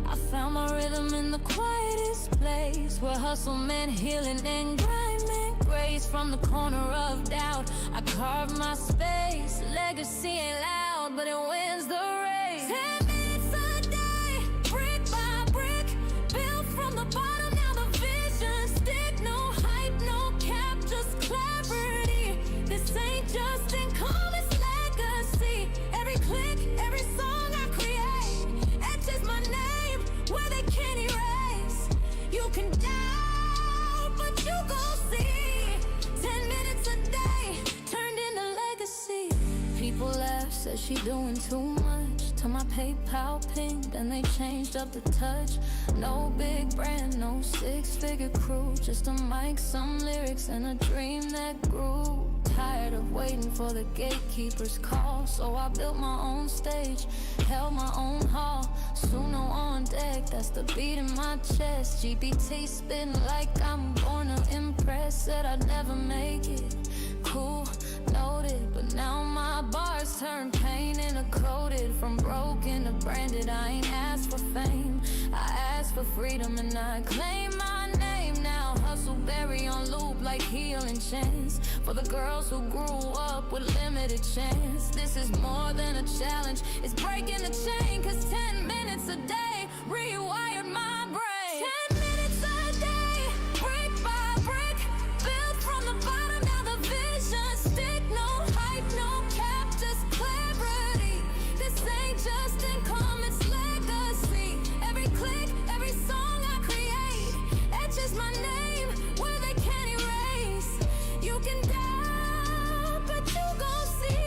I found my rhythm in the quietest place, where hustle meant healing and grind meant grace. From the corner of doubt, I carved my space. Legacy ain't loud, but it wins the race. 10 minutes a day, brick by brick, built from the bottom, now the vision stick. No hype, no cap, just clarity. This ain't just income, it's legacy. Every click, every song I create etches my name where they can't erase. You can doubt, but you gon' see. 10 minutes a day turned into legacy. People laugh, said she doing too much. To my PayPal ping, then they changed up the touch. No big brand, no six-figure crew, just a mic, some lyrics, and a dream that grew. Tired of waiting for the gatekeeper's call, so I built my own stage, held my own hall. Suno on deck, that's the beat in my chest. GPT spin like I'm born to impress. Said I'd never make it, cool, noted. But now my bars turn pain into coated. From broken to branded, I ain't asked for fame, I asked for freedom and I claim my name now. Hustle berry on loop like healing chance, for the girls who grew up with limited chance. This is more than a challenge, it's breaking the chain. Cause 10 minutes a day rewired my brain. 10 minutes a day, brick by brick, built from the bottom, now the vision stick. No hype, no cap, just clarity. This ain't just income, it's legacy. Every click, every song I create etches my name where they can't erase. You can doubt, but you gon' see.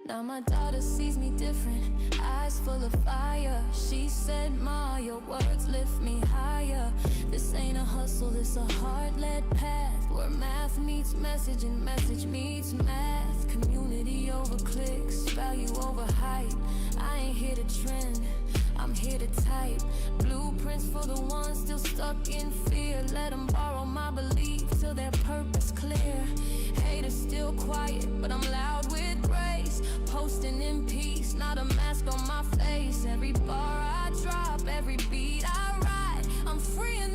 Now my daughter sees me different, eyes full of fire. She said, Ma, your words lift me higher. This ain't a hustle, this a heart-led path, where math meets message and message meets math. Community over clicks, value over hype. I ain't here to trend, I'm here to type. Blueprints for the ones still stuck in fear. Let them borrow my belief till their purpose clear. Haters still quiet, but I'm loud with grace. Posting in peace, not a mask on my face. Every bar I drop, every beat I write, I'm free in